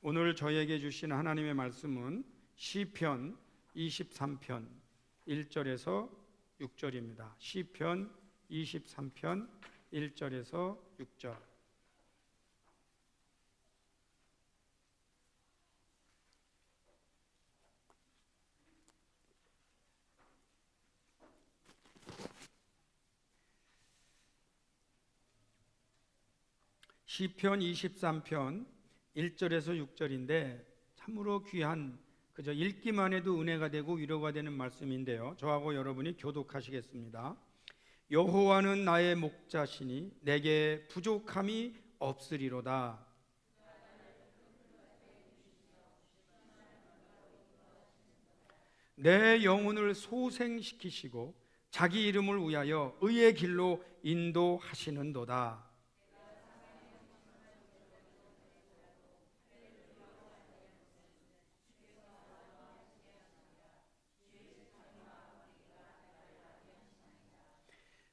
오늘 저에게 주신 하나님의 말씀은 시편 23편 1절에서 6절입니다. 시편 23편 1절에서 6절. 시편 23편 1절에서 6절인데 참으로 귀한, 그저 읽기만 해도 은혜가 되고 위로가 되는 말씀인데요, 저하고 여러분이 교독하시겠습니다. 여호와는 나의 목자시니 내게 부족함이 없으리로다. 내 영혼을 소생시키시고 자기 이름을 위하여 의의 길로 인도하시는도다.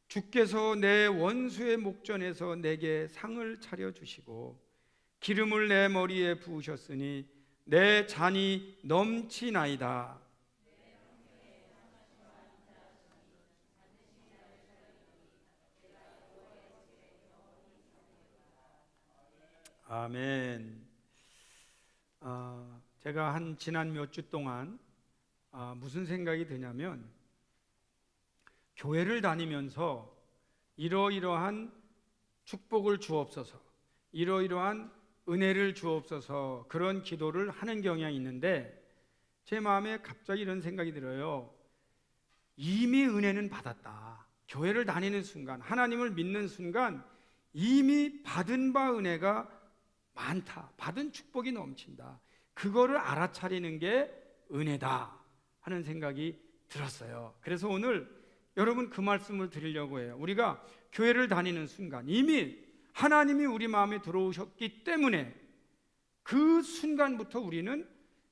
주께서 내 원수의 목전에서 내게 상을 차려주시고 기름을 내 머리에 부으셨으니 내 잔이 넘치나이다. 아멘. 제가 지난 몇 주 동안 무슨 생각이 드냐면, 교회를 다니면서 이러이러한 축복을 주옵소서, 이러이러한 은혜를 주옵소서, 그런 기도를 하는 경향이 있는데 제 마음에 갑자기 이런 생각이 들어요. 이미 은혜는 받았다. 교회를 다니는 순간, 하나님을 믿는 순간 이미 받은 바 은혜가 많다, 받은 축복이 넘친다, 그거를 알아차리는 게 은혜다 하는 생각이 들었어요. 그래서 오늘 여러분 그 말씀을 드리려고 해요. 우리가 교회를 다니는 순간 이미 하나님이 우리 마음에 들어오셨기 때문에 그 순간부터 우리는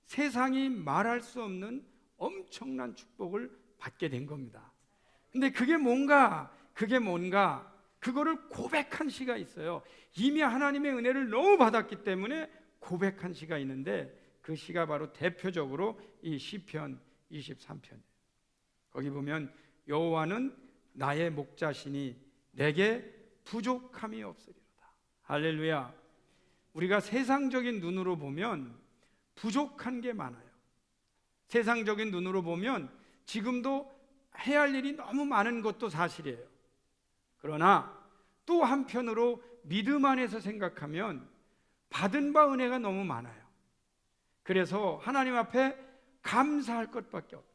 세상이 말할 수 없는 엄청난 축복을 받게 된 겁니다. 근데 그게 뭔가 그거를 고백한 시가 있어요. 이미 하나님의 은혜를 너무 받았기 때문에 고백한 시가 있는데 그 시가 바로 대표적으로 이 시편 23편. 거기 보면 여호와는 나의 목자시니 내게 부족함이 없으리로다. 할렐루야. 우리가 세상적인 눈으로 보면 부족한 게 많아요. 세상적인 눈으로 보면 지금도 해야 할 일이 너무 많은 것도 사실이에요. 그러나 또 한편으로 믿음 안에서 생각하면 받은 바 은혜가 너무 많아요. 그래서 하나님 앞에 감사할 것밖에 없다.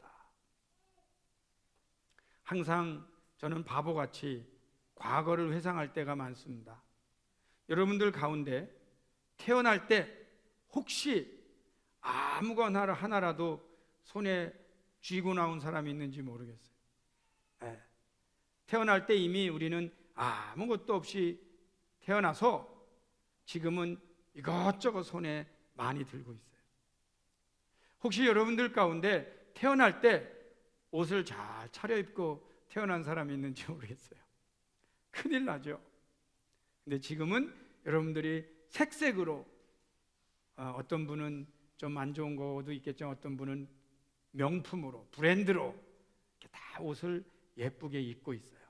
항상 저는 바보같이 과거를 회상할 때가 많습니다. 여러분들 가운데 태어날 때 혹시 아무거나 하나라도 손에 쥐고 나온 사람이 있는지 모르겠어요. 네. 태어날 때 이미 우리는 아무것도 없이 태어나서 지금은 이것저것 손에 많이 들고 있어요. 혹시 여러분들 가운데 태어날 때 옷을 잘 차려입고 태어난 사람이 있는지 모르겠어요. 큰일 나죠. 근데 지금은 여러분들이 색색으로, 어떤 분은 좀 안 좋은 것도 있겠지만 어떤 분은 명품으로, 브랜드로 이렇게 다 옷을 예쁘게 입고 있어요.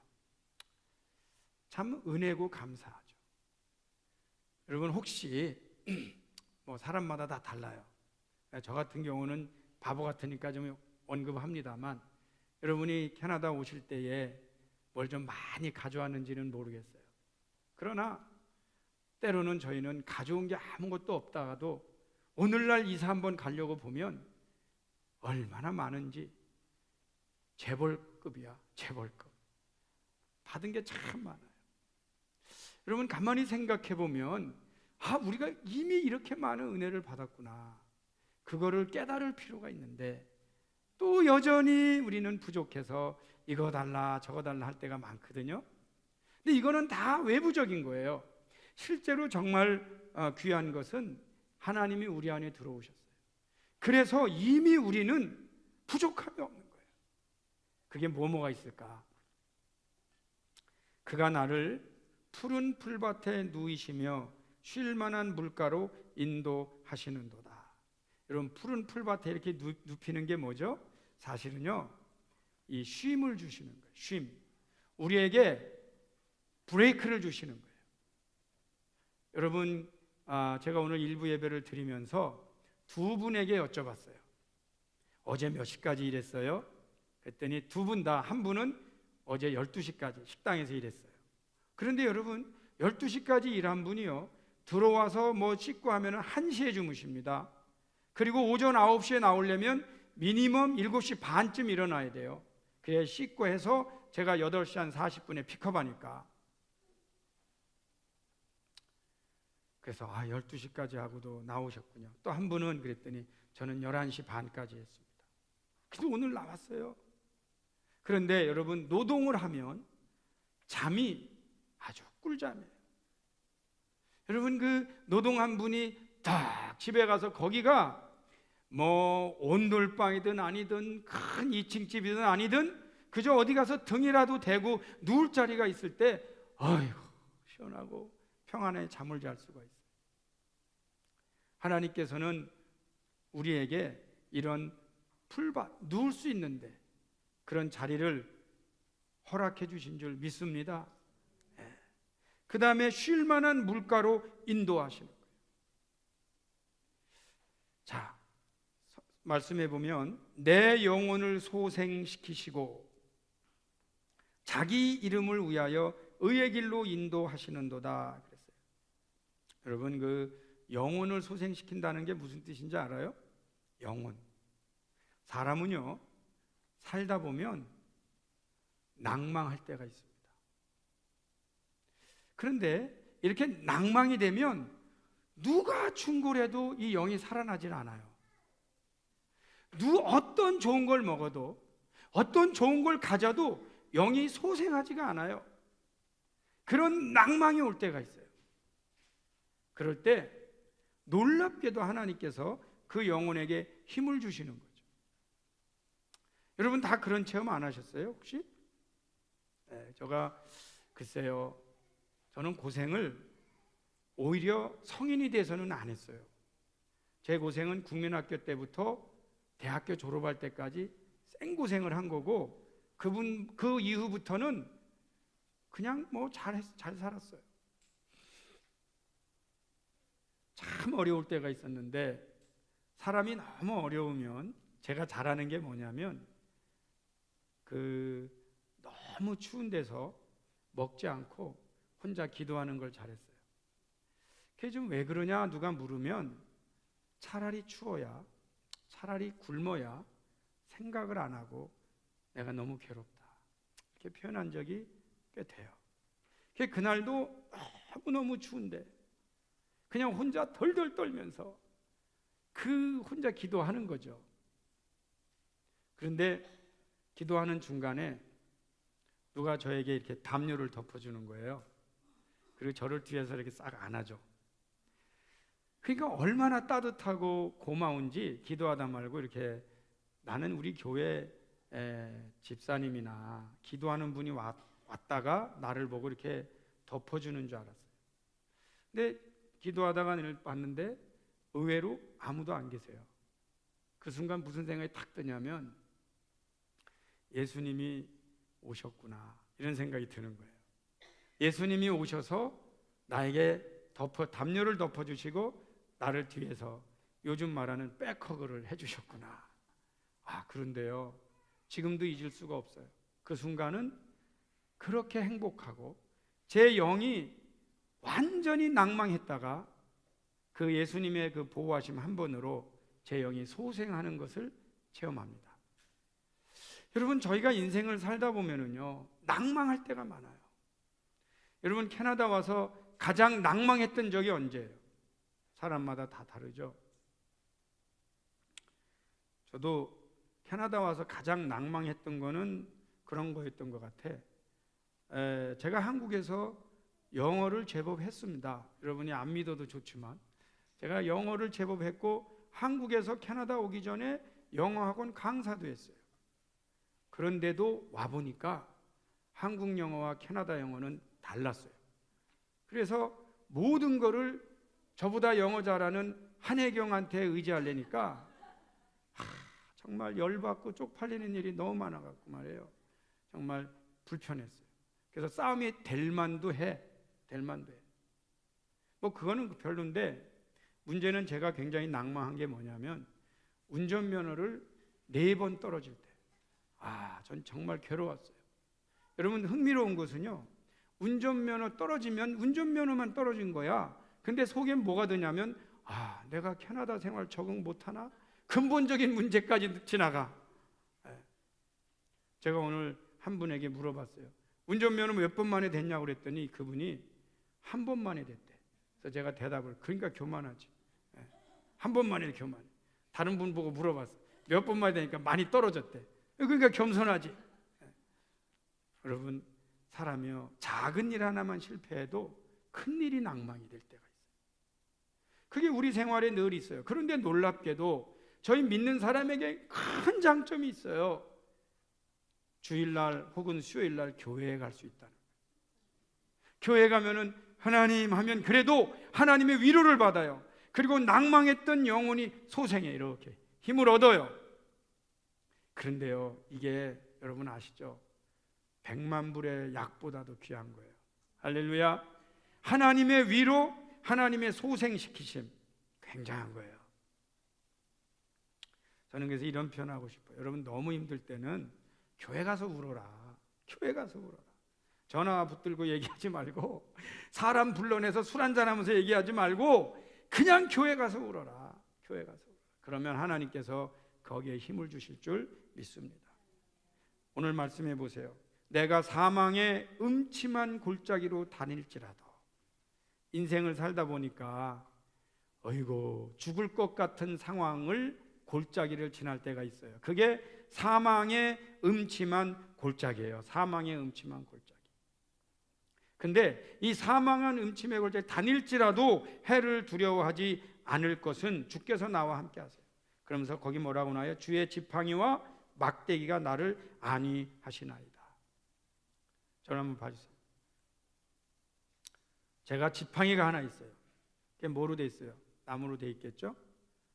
참 은혜고 감사하죠. 여러분 혹시 사람마다 다 달라요. 저 같은 경우는 바보 같으니까 좀 언급합니다만, 여러분이 캐나다 오실 때에 뭘 좀 많이 가져왔는지는 모르겠어요. 그러나 때로는 저희는 가져온 게 아무것도 없다가도 오늘날 이사 한번 가려고 보면 얼마나 많은지, 재벌급이야, 재벌급. 받은 게 참 많아요. 여러분 가만히 생각해 보면 우리가 이미 이렇게 많은 은혜를 받았구나, 그거를 깨달을 필요가 있는데 또 여전히 우리는 부족해서 이거 달라 저거 달라 할 때가 많거든요. 근데 이거는 다 외부적인 거예요. 실제로 정말 귀한 것은 하나님이 우리 안에 들어오셨어요. 그래서 이미 우리는 부족함이 없는 거예요. 그게 뭐가 있을까? 그가 나를 푸른 풀밭에 누이시며 쉴 만한 물가로 인도하시는도다. 여러분, 푸른 풀밭에 이렇게 눕히는 게 뭐죠? 사실은요, 이 쉼을 주시는 거예요. 쉼. 우리에게 브레이크를 주시는 거예요. 여러분, 제가 오늘 일부 예배를 드리면서 두 분에게 여쭤봤어요. 어제 몇 시까지 일했어요? 그랬더니 두 분 다, 한 분은 어제 12시까지 식당에서 일했어요. 그런데 여러분, 12시까지 일한 분이요, 들어와서 뭐 씻고 하면 1시에 주무십니다. 그리고 오전 9시에 나오려면 미니멈 7시 반쯤 일어나야 돼요. 그래야 씻고 해서 제가 8시 한 40분에 픽업하니까. 그래서 12시까지 하고도 나오셨군요. 또 한 분은 그랬더니 저는 11시 반까지 했습니다. 그래서 오늘 나왔어요. 그런데 여러분, 노동을 하면 잠이 아주 꿀잠이에요. 여러분, 그 노동한 분이 딱 집에 가서, 거기가 뭐 온돌방이든 아니든 큰 2층 집이든 아니든 그저 어디 가서 등이라도 대고 누울 자리가 있을 때 아이고 시원하고 평안에 잠을 잘 수가 있어요. 하나님께서는 우리에게 이런 풀밭, 누울 수 있는데 그런 자리를 허락해 주신 줄 믿습니다. 그 다음에 쉴 만한 물가로 인도하시는 거예요. 자, 말씀해 보면 내 영혼을 소생시키시고 자기 이름을 위하여 의의 길로 인도하시는도다 그랬어요. 여러분, 그 영혼을 소생시킨다는 게 무슨 뜻인지 알아요? 영혼. 사람은요, 살다 보면 낭망할 때가 있습니다. 그런데 이렇게 낭망이 되면 누가 충고해도 이 영이 살아나질 않아요. 어떤 좋은 걸 먹어도, 어떤 좋은 걸 가져도 영이 소생하지가 않아요. 그런 낭망이 올 때가 있어요. 그럴 때 놀랍게도 하나님께서 그 영혼에게 힘을 주시는 거죠. 여러분, 다 그런 체험 안 하셨어요, 혹시? 제가 글쎄요, 저는 고생을 오히려 성인이 돼서는 안 했어요. 제 고생은 국민학교 때부터 대학교 졸업할 때까지 생고생을 한 거고, 그 이후부터는 그냥 뭐 잘 살았어요. 참 어려울 때가 있었는데, 사람이 너무 어려우면 제가 잘하는 게 뭐냐면, 너무 추운 데서 먹지 않고 혼자 기도하는 걸 잘했어요. 그게 좀 왜 그러냐 누가 물으면, 차라리 추워야, 차라리 굶어야 생각을 안 하고 내가 너무 괴롭다, 이렇게 표현한 적이 꽤 돼요. 그날도 너무너무 추운데 그냥 혼자 덜덜 떨면서 혼자 기도하는 거죠. 그런데 기도하는 중간에 누가 저에게 이렇게 담요를 덮어주는 거예요. 그리고 저를 뒤에서 이렇게 싹 안아줘. 그러니까 얼마나 따뜻하고 고마운지, 기도하다 말고 이렇게, 나는 우리 교회 집사님이나 기도하는 분이 왔다가 나를 보고 이렇게 덮어주는 줄 알았어요. 근데 기도하다가 봤는데 의외로 아무도 안 계세요. 그 순간 무슨 생각이 탁 드냐면, 예수님이 오셨구나, 이런 생각이 드는 거예요. 예수님이 오셔서 나에게 담요를 덮어주시고 나를 뒤에서 요즘 말하는 백허그를 해주셨구나. 그런데요, 지금도 잊을 수가 없어요. 그 순간은 그렇게 행복하고, 제 영이 완전히 낭망했다가 그 예수님의 그 보호하심 한 번으로 제 영이 소생하는 것을 체험합니다. 여러분, 저희가 인생을 살다 보면은요, 낭망할 때가 많아요. 여러분, 캐나다 와서 가장 낭망했던 적이 언제예요? 사람마다 다 다르죠. 저도 캐나다 와서 가장 낭망했던 거는 그런 거였던 것 같아. 제가 한국에서 영어를 제법 했습니다. 여러분이 안 믿어도 좋지만 제가 영어를 제법 했고, 한국에서 캐나다 오기 전에 영어학원 강사도 했어요. 그런데도 와보니까 한국 영어와 캐나다 영어는 달랐어요. 그래서 모든 거를 저보다 영어 잘하는 한혜경한테 의지하려니까 정말 열받고 쪽팔리는 일이 너무 많아갖고 말이에요. 정말 불편했어요. 그래서 싸움이 될 만도 해. 뭐 그거는 별론데, 문제는 제가 굉장히 낙망한 게 뭐냐면 운전면허를 4번 떨어질 때, 전 정말 괴로웠어요. 여러분, 흥미로운 것은요, 운전면허 떨어지면 운전면허만 떨어진 거야. 근데 속에 뭐가 드냐면 내가 캐나다 생활 적응 못하나? 근본적인 문제까지 지나가. 제가 오늘 한 분에게 물어봤어요. 운전면허 몇 번 만에 됐냐고 그랬더니 그분이 한 번 만에 됐대. 그래서 제가 대답을, 그러니까 교만하지. 한 번 만에 교만해. 다른 분 보고 물어봤어. 몇 번 만에 되니까 많이 떨어졌대. 그러니까 겸손하지. 여러분, 사람이요, 작은 일 하나만 실패해도 큰 일이 낭망이 될 때가 있어요. 그게 우리 생활에 늘 있어요. 그런데 놀랍게도 저희 믿는 사람에게 큰 장점이 있어요. 주일날 혹은 수요일날 교회에 갈 수 있다는 거예요. 교회 가면은 하나님 하면 그래도 하나님의 위로를 받아요. 그리고 낭망했던 영혼이 소생해 이렇게 힘을 얻어요. 그런데요, 이게 여러분 아시죠? 100만 불의 약보다도 귀한 거예요. 할렐루야. 하나님의 위로, 하나님의 소생시키심, 굉장한 거예요. 저는 그래서 이런 표현하고 싶어요. 여러분, 너무 힘들 때는 교회 가서 울어라. 교회 가서 울어라. 전화 붙들고 얘기하지 말고, 사람 불러내서 술 한잔하면서 얘기하지 말고, 그냥 교회 가서 울어라. 교회 가서 울어라. 그러면 하나님께서 거기에 힘을 주실 줄 믿습니다. 오늘 말씀해 보세요. 내가 사망의 음침한 골짜기로 다닐지라도, 인생을 살다 보니까 어이고 죽을 것 같은 상황을, 골짜기를 지날 때가 있어요. 그게 사망의 음침한 골짜기예요. 사망의 음침한 골짜기. 근데 이 사망한 음침의 골짜기 다닐지라도 해를 두려워하지 않을 것은 주께서 나와 함께 하세요. 그러면서 거기 뭐라고 나와요? 주의 지팡이와 막대기가 나를 안위하시나이다. 저를 한번 봐주세요. 제가 지팡이가 하나 있어요. 그게 뭐로 돼 있어요? 나무로 돼 있겠죠?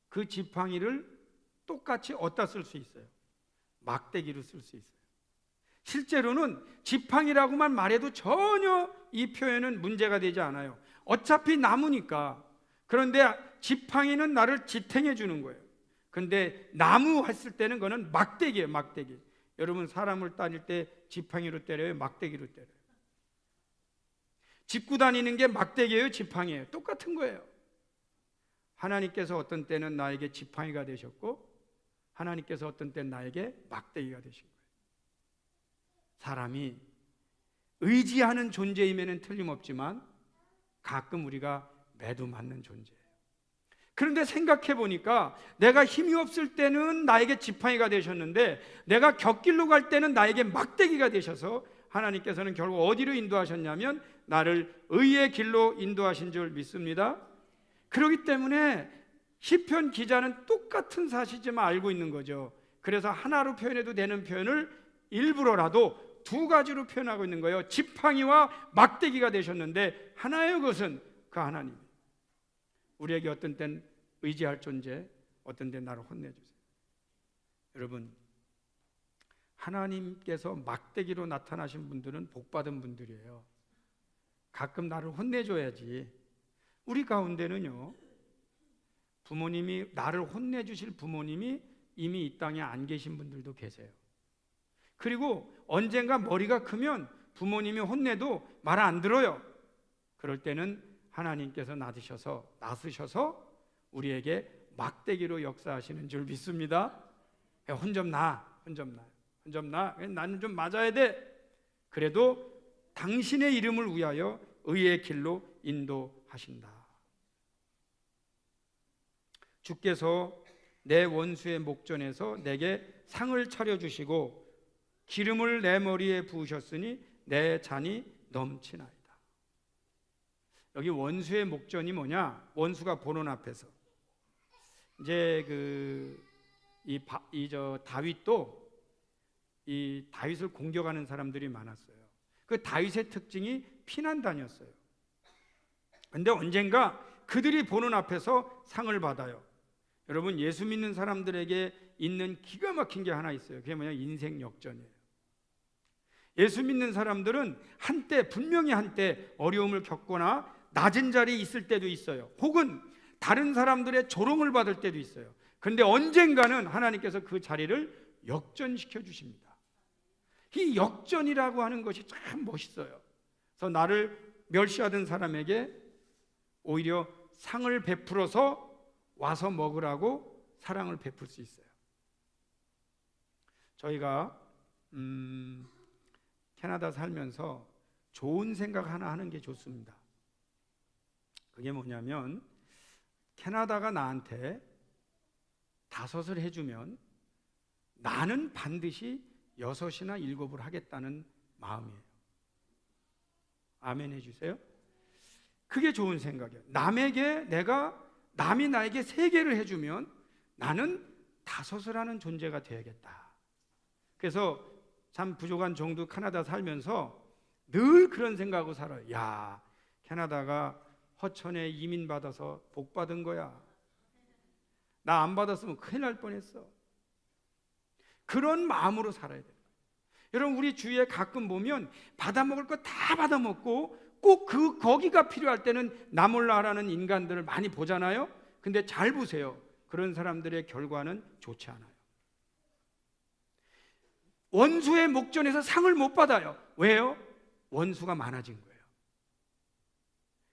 그 지팡이를 똑같이 어디다 쓸 수 있어요? 막대기로 쓸 수 있어요. 실제로는 지팡이라고만 말해도 전혀 이 표현은 문제가 되지 않아요. 어차피 나무니까. 그런데 지팡이는 나를 지탱해 주는 거예요. 근데 나무 했을 때는 그거는 막대기예요. 막대기. 여러분, 사람을 따질 때 지팡이로 때려요? 막대기로 때려요? 짚고 다니는 게 막대기예요? 지팡이예요? 똑같은 거예요. 하나님께서 어떤 때는 나에게 지팡이가 되셨고, 하나님께서 어떤 때는 나에게 막대기가 되신 거예요. 사람이 의지하는 존재임에는 틀림없지만 가끔 우리가 매도 맞는 존재예요. 그런데 생각해 보니까 내가 힘이 없을 때는 나에게 지팡이가 되셨는데, 내가 곁길로 갈 때는 나에게 막대기가 되셔서 하나님께서는 결국 어디로 인도하셨냐면 나를 의의 길로 인도하신 줄 믿습니다. 그렇기 때문에 시편 기자는 똑같은 사실이지만 알고 있는 거죠. 그래서 하나로 표현해도 되는 표현을 일부러라도 두 가지로 표현하고 있는 거예요. 지팡이와 막대기가 되셨는데, 하나의 것은 그 하나님. 우리에게 어떤 땐 의지할 존재, 어떤 땐 나를 혼내주세요. 여러분, 하나님께서 막대기로 나타나신 분들은 복받은 분들이에요. 가끔 나를 혼내줘야지. 우리 가운데는요, 부모님이 나를 혼내주실 부모님이 이미 이 땅에 안 계신 분들도 계세요. 그리고 언젠가 머리가 크면 부모님이 혼내도 말 안 들어요. 그럴 때는 하나님께서 낳으셔서 우리에게 막대기로 역사하시는 줄 믿습니다. 혼 좀 나. 나는 좀 맞아야 돼. 그래도 당신의 이름을 위하여 의의 길로 인도하신다. 주께서 내 원수의 목전에서 내게 상을 차려주시고 기름을 내 머리에 부으셨으니 내 잔이 넘치나이다. 여기 원수의 목전이 뭐냐? 원수가 보는 앞에서. 이제 다윗도 이 다윗을 공격하는 사람들이 많았어요. 그 다윗의 특징이 피난다녔어요. 근데 언젠가 그들이 보는 앞에서 상을 받아요. 여러분, 예수 믿는 사람들에게 있는 기가 막힌 게 하나 있어요. 그게 뭐냐? 인생 역전이에요. 예수 믿는 사람들은 분명히 한때 어려움을 겪거나 낮은 자리에 있을 때도 있어요. 혹은 다른 사람들의 조롱을 받을 때도 있어요. 그런데 언젠가는 하나님께서 그 자리를 역전시켜 주십니다. 이 역전이라고 하는 것이 참 멋있어요. 그래서 나를 멸시하던 사람에게 오히려 상을 베풀어서 와서 먹으라고 사랑을 베풀 수 있어요. 저희가 캐나다 살면서 좋은 생각 하나 하는 게 좋습니다. 그게 뭐냐면, 캐나다가 나한테 5을 해주면 나는 반드시 6이나 7을 하겠다는 마음이에요. 아멘 해주세요. 그게 좋은 생각이에요. 남이 나에게 3개를 해주면 나는 5을 하는 존재가 되어야겠다. 그래서 참 부족한 정도 캐나다 살면서 늘 그런 생각하고 살아요. 야, 캐나다가 허천에 이민 받아서 복 받은 거야. 나 안 받았으면 큰일 날 뻔했어. 그런 마음으로 살아야 돼요. 여러분, 우리 주위에 가끔 보면 받아먹을 거 다 받아먹고 꼭 거기가 필요할 때는 나 몰라 하라는 인간들을 많이 보잖아요. 근데 잘 보세요. 그런 사람들의 결과는 좋지 않아요. 원수의 목전에서 상을 못 받아요. 왜요? 원수가 많아진 거예요.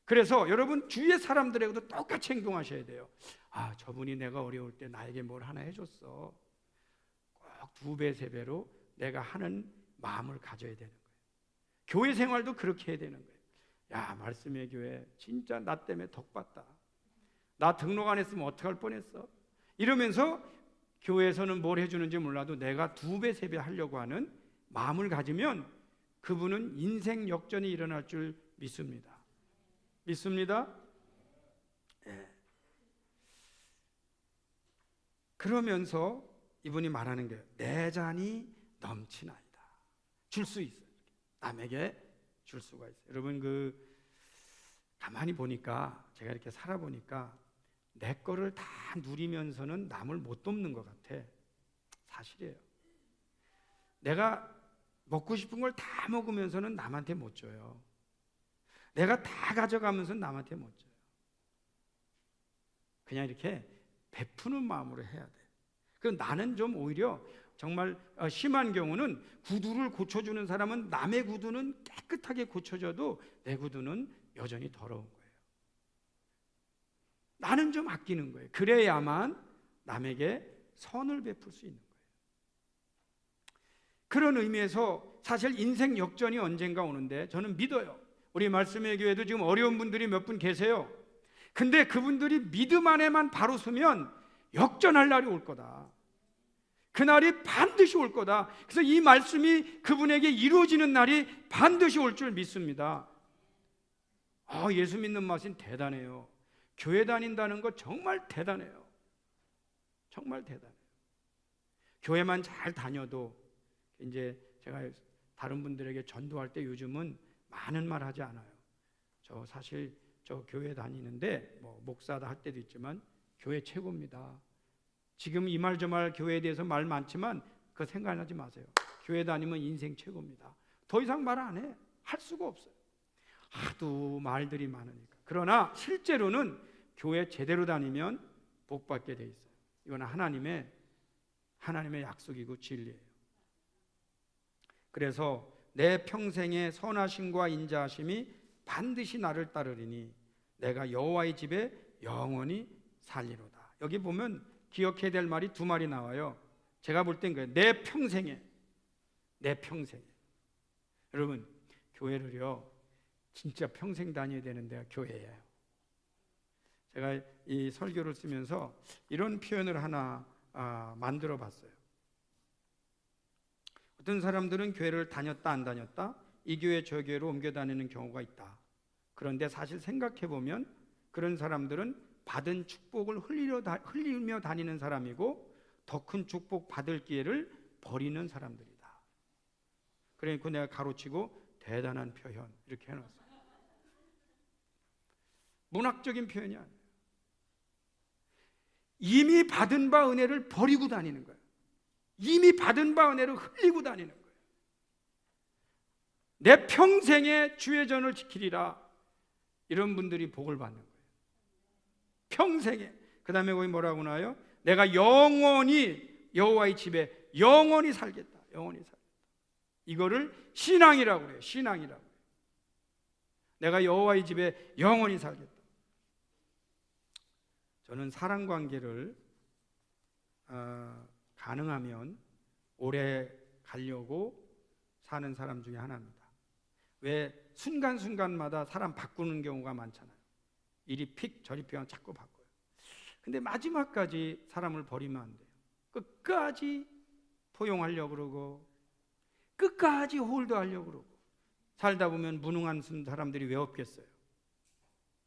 그래서 여러분, 주위의 사람들에게도 똑같이 행동하셔야 돼요. 아, 저분이 내가 어려울 때 나에게 뭘 하나 해줬어. 꼭 2배, 3배로 내가 하는 마음을 가져야 되는 거예요. 교회 생활도 그렇게 해야 되는 거예요. 야, 말씀의 교회 진짜 나 때문에 덕 봤다. 나 등록 안 했으면 어떡할 뻔했어. 이러면서 교회에서는 뭘 해주는지 몰라도 내가 2배, 3배 하려고 하는 마음을 가지면 그분은 인생 역전이 일어날 줄 믿습니다. 믿습니다? 네. 그러면서 이분이 말하는 게 내 잔이 넘치나이다. 줄 수 있어요. 남에게 줄 수가 있어요. 여러분, 가만히 보니까, 제가 이렇게 살아보니까 내 거를 다 누리면서는 남을 못 돕는 것 같아. 사실이에요. 내가 먹고 싶은 걸 다 먹으면서는 남한테 못 줘요. 내가 다 가져가면서 남한테 못 줘요. 그냥 이렇게 베푸는 마음으로 해야 돼. 나는 좀 오히려 정말 심한 경우는 구두를 고쳐주는 사람은 남의 구두는 깨끗하게 고쳐줘도 내 구두는 여전히 더러운 거예요. 나는 좀 아끼는 거예요. 그래야만 남에게 선을 베풀 수 있는 거예요. 그런 의미에서 사실 인생 역전이 언젠가 오는데 저는 믿어요. 우리 말씀의 교회도 지금 어려운 분들이 몇 분 계세요. 근데 그분들이 믿음 안에만 바로 서면 역전할 날이 올 거다. 그날이 반드시 올 거다. 그래서 이 말씀이 그분에게 이루어지는 날이 반드시 올 줄 믿습니다. 예수 믿는 맛은 대단해요. 교회 다닌다는 거 정말 대단해요. 정말 대단해요. 교회만 잘 다녀도, 이제 제가 다른 분들에게 전도할 때 요즘은 많은 말 하지 않아요. 사실 교회 다니는데 목사다 할 때도 있지만 교회 최고입니다. 지금 이 말 저 말 교회에 대해서 말 많지만 그거 생각하지 마세요. 교회 다니면 인생 최고입니다. 더 이상 말 안 해. 할 수가 없어요. 하도 말들이 많으니까. 그러나 실제로는 교회 제대로 다니면 복 받게 돼 있어요. 이건 하나님의 약속이고 진리예요. 그래서 내 평생의 선하심과 인자하심이 반드시 나를 따르리니 내가 여호와의 집에 영원히 살리로다. 여기 보면 기억해야 될 말이 2말이 나와요. 제가 볼 땐 그래요. 내 평생에. 여러분, 교회를요 진짜 평생 다녀야 되는 데가 교회예요. 제가 이 설교를 쓰면서 이런 표현을 하나 만들어 봤어요. 어떤 사람들은 교회를 다녔다 안 다녔다, 이 교회 저 교회로 옮겨 다니는 경우가 있다. 그런데 사실 생각해 보면 그런 사람들은 받은 축복을 흘리며 다니는 사람이고 더 큰 축복 받을 기회를 버리는 사람들이다. 그러니까 내가 가로치고 대단한 표현 이렇게 해놨어요. 문학적인 표현이 아니에요. 이미 받은 바 은혜를 버리고 다니는 거예요. 이미 받은 바 은혜를 흘리고 다니는 거예요. 내 평생에 주의 전을 지키리라. 이런 분들이 복을 받는 거예요. 평생에. 그 다음에 거기 뭐라고 나와요? 내가 영원히 여호와의 집에 영원히 살겠다. 영원히 살겠다. 이거를 신앙이라고 그래요. 신앙이라고. 내가 여호와의 집에 영원히 살겠다. 저는 사랑관계를 가능하면 오래 가려고 사는 사람 중에 하나입니다. 왜 순간순간마다 사람 바꾸는 경우가 많잖아요. 이리 픽 저리 픽 자꾸 바꿔요. 근데 마지막까지 사람을 버리면 안 돼요. 끝까지 포용하려고 그러고 끝까지 홀드하려고 그러고 살다 보면 무능한 사람들이 왜 없겠어요?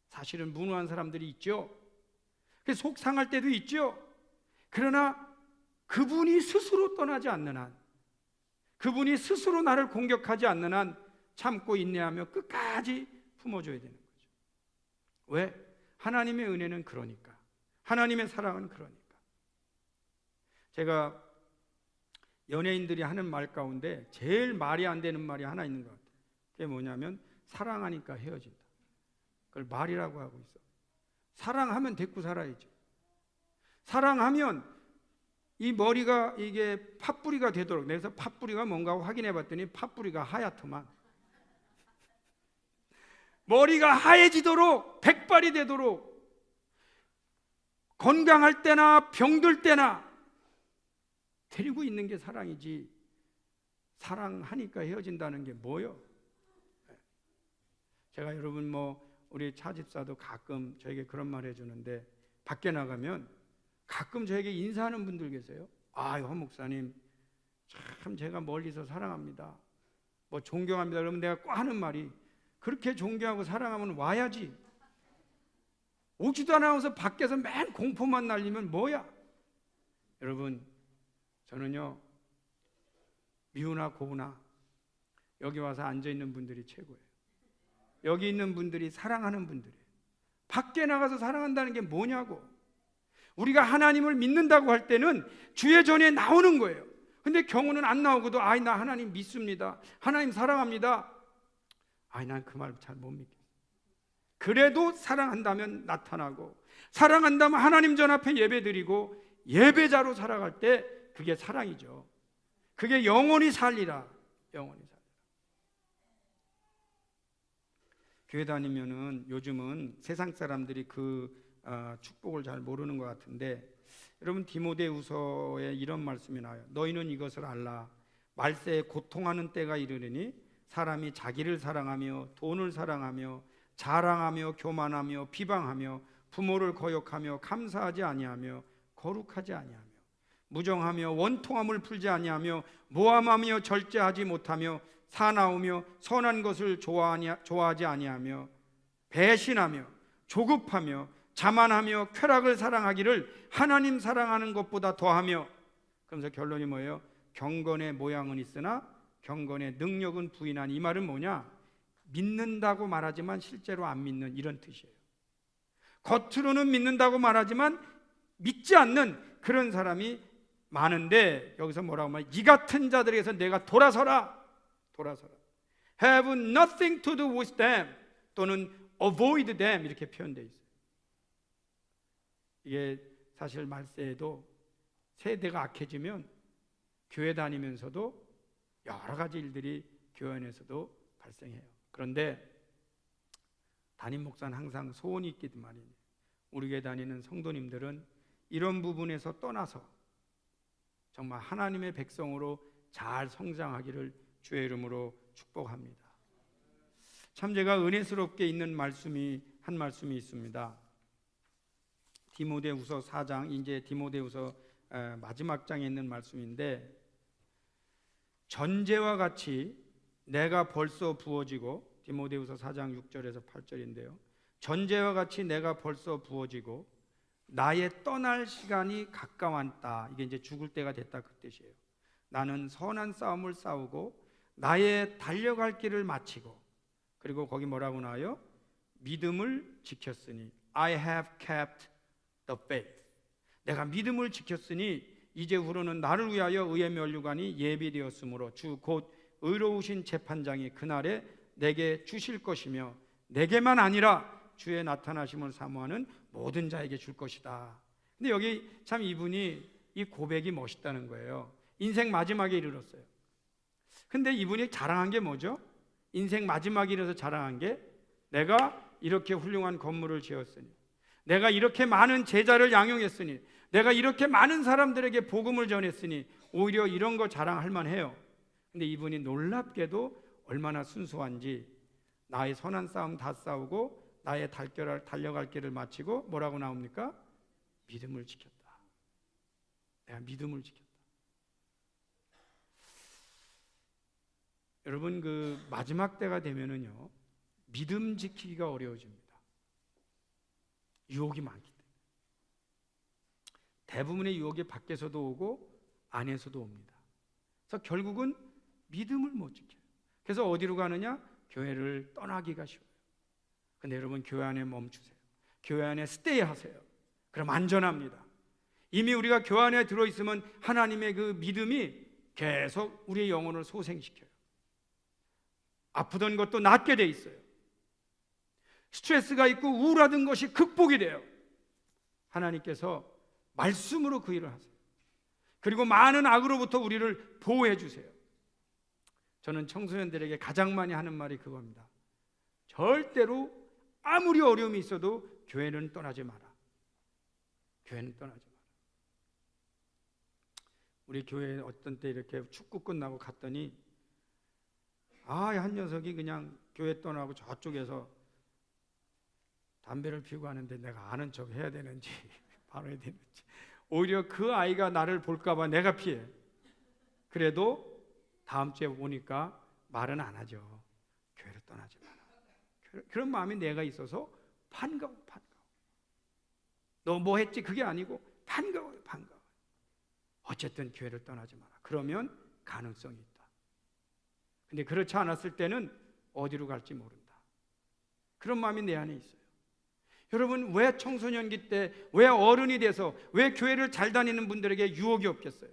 사실은 무능한 사람들이 있죠. 그래서 속 상할 때도 있죠. 그러나 그분이 스스로 떠나지 않는 한, 그분이 스스로 나를 공격하지 않는 한 참고 인내하며 끝까지 품어줘야 되는 거죠. 왜? 하나님의 은혜는 그러니까. 하나님의 사랑은 그러니까. 제가 연예인들이 하는 말 가운데 제일 말이 안 되는 말이 하나 있는 것 같아요. 그게 뭐냐면 사랑하니까 헤어진다. 그걸 말이라고 하고 있어. 사랑하면 데리고 살아야죠. 사랑하면 이 머리가 이게 팥뿌리가 되도록, 내가 팥뿌리가 뭔가 확인해 봤더니 팥뿌리가 하얗더만. 머리가 하얘지도록, 백발이 되도록, 건강할 때나 병들 때나 데리고 있는 게 사랑이지, 사랑하니까 헤어진다는 게 뭐요? 제가 여러분 우리 차집사도 가끔 저에게 그런 말 해주는데, 밖에 나가면 가끔 저에게 인사하는 분들 계세요. 허 목사님 참 제가 멀리서 사랑합니다, 존경합니다. 그러면 내가 꼭 하는 말이, 그렇게 존경하고 사랑하면 와야지. 오지도 않아서 밖에서 맨 공포만 날리면 뭐야? 여러분, 저는요 미우나 고우나 여기 와서 앉아있는 분들이 최고예요. 여기 있는 분들이 사랑하는 분들이에요. 밖에 나가서 사랑한다는 게 뭐냐고. 우리가 하나님을 믿는다고 할 때는 주의 전에 나오는 거예요. 근데 경우는 안 나오고도 나 하나님 믿습니다, 하나님 사랑합니다, 난 그 말 잘 못 믿겠어요. 그래도 사랑한다면 나타나고, 사랑한다면 하나님 전 앞에 예배드리고 예배자로 살아갈 때 그게 사랑이죠. 그게 영원히 살리라. 영원히 살리라. 교회 다니면은 요즘은 세상 사람들이 그 축복을 잘 모르는 것 같은데, 여러분 디모데후서에 이런 말씀이 나와요. 너희는 이것을 알라. 말세에 고통하는 때가 이르르니 사람이 자기를 사랑하며 돈을 사랑하며 자랑하며 교만하며 비방하며 부모를 거역하며 감사하지 아니하며 거룩하지 아니하며 무정하며 원통함을 풀지 아니하며 모함하며 절제하지 못하며 사나우며 선한 것을 좋아하지 아니하며 배신하며 조급하며 자만하며 쾌락을 사랑하기를 하나님 사랑하는 것보다 더하며. 그러면서 결론이 뭐예요? 경건의 모양은 있으나 경건의 능력은 부인하니. 이 말은 뭐냐? 믿는다고 말하지만 실제로 안 믿는, 이런 뜻이에요. 겉으로는 믿는다고 말하지만 믿지 않는 그런 사람이 많은데, 여기서 뭐라고 말해요? 이 같은 자들에게서 내가 돌아서라. Have nothing to do with them, 또는 avoid them, 이렇게 표현되어 있어요. 이게 사실 말세에도 세대가 악해지면 교회 다니면서도 여러 가지 일들이 교회 안에서도 발생해요. 그런데 담임 목사는 항상 소원이 있기 말이에요. 우리 교회 다니는 성도님들은 이런 부분에서 떠나서 정말 하나님의 백성으로 잘 성장하기를 주의 이름으로 축복합니다. 참 제가 은혜스럽게 있는 한 말씀이 있습니다. 디모데후서 4장, 이제 디모데후서 마지막 장에 있는 말씀인데, 전제와 같이 내가 벌써 부어지고, 디모데후서 4장 6절에서 8절인데요. 전제와 같이 내가 벌써 부어지고 나의 떠날 시간이 가까웠다. 이게 이제 죽을 때가 됐다, 그 뜻이에요. 나는 선한 싸움을 싸우고 나의 달려갈 길을 마치고, 그리고 거기 뭐라고 나와요? 믿음을 지켰으니 I have kept the faith. 내가 믿음을 지켰으니 이제후로는 나를 위하여 의의 면류관이 예비되었으므로 주 곧 의로우신 재판장이 그날에 내게 주실 것이며 내게만 아니라 주의 나타나심을 사모하는 모든 자에게 줄 것이다. 근데 여기 참 이분이 이 고백이 멋있다는 거예요. 인생 마지막에 이르렀어요. 근데 이분이 자랑한 게 뭐죠? 인생 마지막에 이르러서 자랑한 게 내가 이렇게 훌륭한 건물을 지었으니, 내가 이렇게 많은 제자를 양용했으니, 내가 이렇게 많은 사람들에게 복음을 전했으니, 오히려 이런 거 자랑할 만해요. 근데 이분이 놀랍게도 얼마나 순수한지 나의 선한 싸움 다 싸우고 나의 달려갈 길을 마치고 뭐라고 나옵니까? 믿음을 지켰다. 내가 믿음을 지켰다. 여러분, 그 마지막 때가 되면은요, 믿음 지키기가 어려워집니다. 유혹이 많기 때문에. 대부분의 유혹이 밖에서도 오고 안에서도 옵니다. 그래서 결국은 믿음을 못 지켜요. 그래서 어디로 가느냐? 교회를 떠나기가 쉬워요. 근데 여러분, 교회 안에 멈추세요. 교회 안에 스테이 하세요. 그럼 안전합니다. 이미 우리가 교회 안에 들어있으면 하나님의 그 믿음이 계속 우리의 영혼을 소생시켜요. 아프던 것도 낫게 돼 있어요. 스트레스가 있고 우울하던 것이 극복이 돼요. 하나님께서 말씀으로 그 일을 하세요. 그리고 많은 악으로부터 우리를 보호해 주세요. 저는 청소년들에게 가장 많이 하는 말이 그겁니다. 절대로 아무리 어려움이 있어도 교회는 떠나지 마라. 교회는 떠나지 마라. 우리 교회에 어떤 때 이렇게 축구 끝나고 갔더니 한 녀석이 그냥 교회 떠나고 저쪽에서 담배를 피우고 하는데 내가 아는 척 해야 되는지 바로야 되는지, 오히려 그 아이가 나를 볼까 봐 내가 피해. 그래도 다음 주에 오니까 말은 안 하죠. 교회를 떠나지 마라. 그런 마음이 내가 있어서 반가워. 너 뭐 했지? 그게 아니고 반가워요. 어쨌든 교회를 떠나지 마라. 그러면 가능성이 있다. 근데 그렇지 않았을 때는 어디로 갈지 모른다. 그런 마음이 내 안에 있어요. 여러분, 왜 청소년기 때, 왜 어른이 돼서, 왜 교회를 잘 다니는 분들에게 유혹이 없겠어요?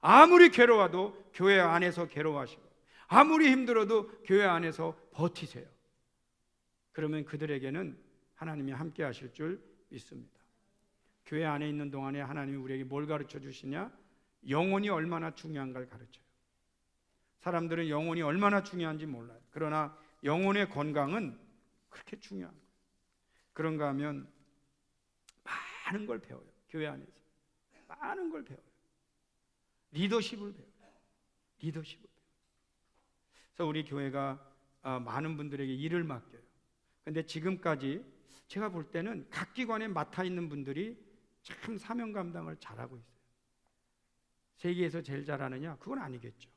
아무리 괴로워도 교회 안에서 괴로워하시고, 아무리 힘들어도 교회 안에서 버티세요. 그러면 그들에게는 하나님이 함께 하실 줄 믿습니다. 교회 안에 있는 동안에 하나님이 우리에게 뭘 가르쳐 주시냐? 영혼이 얼마나 중요한가를 가르쳐요. 사람들은 영혼이 얼마나 중요한지 몰라요. 그러나 영혼의 건강은 그렇게 중요한 거예요. 그런가 하면 많은 걸 배워요. 교회 안에서 많은 걸 배워요. 리더십을 배워요. 그래서 우리 교회가 많은 분들에게 일을 맡겨요. 근데 지금까지 제가 볼 때는 각 기관에 맡아 있는 분들이 참 사명 감당을 잘하고 있어요. 세계에서 제일 잘하느냐? 그건 아니겠죠.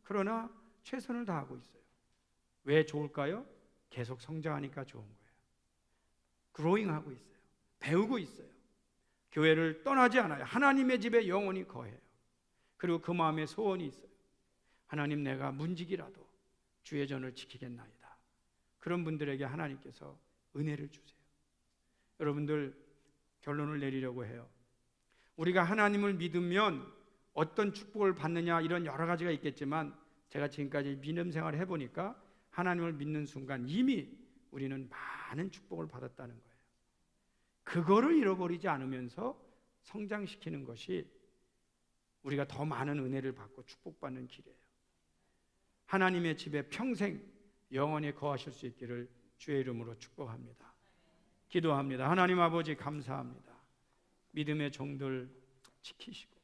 그러나 최선을 다하고 있어요. 왜 좋을까요? 계속 성장하니까 좋은 거예요. 그로잉하고 있어요. 배우고 있어요. 교회를 떠나지 않아요. 하나님의 집에 영원히 거해요. 그리고 그 마음에 소원이 있어요. 하나님, 내가 문지기라도 주의 전을 지키겠나이다. 그런 분들에게 하나님께서 은혜를 주세요. 여러분들, 결론을 내리려고 해요. 우리가 하나님을 믿으면 어떤 축복을 받느냐, 이런 여러 가지가 있겠지만 제가 지금까지 믿음 생활을 해보니까 하나님을 믿는 순간 이미 우리는 많은 축복을 받았다는 거예요. 그거를 잃어버리지 않으면서 성장시키는 것이 우리가 더 많은 은혜를 받고 축복받는 길이에요. 하나님의 집에 평생 영원히 거하실 수 있기를 주의 이름으로 축복합니다. 기도합니다. 하나님 아버지, 감사합니다. 믿음의 종들 지키시고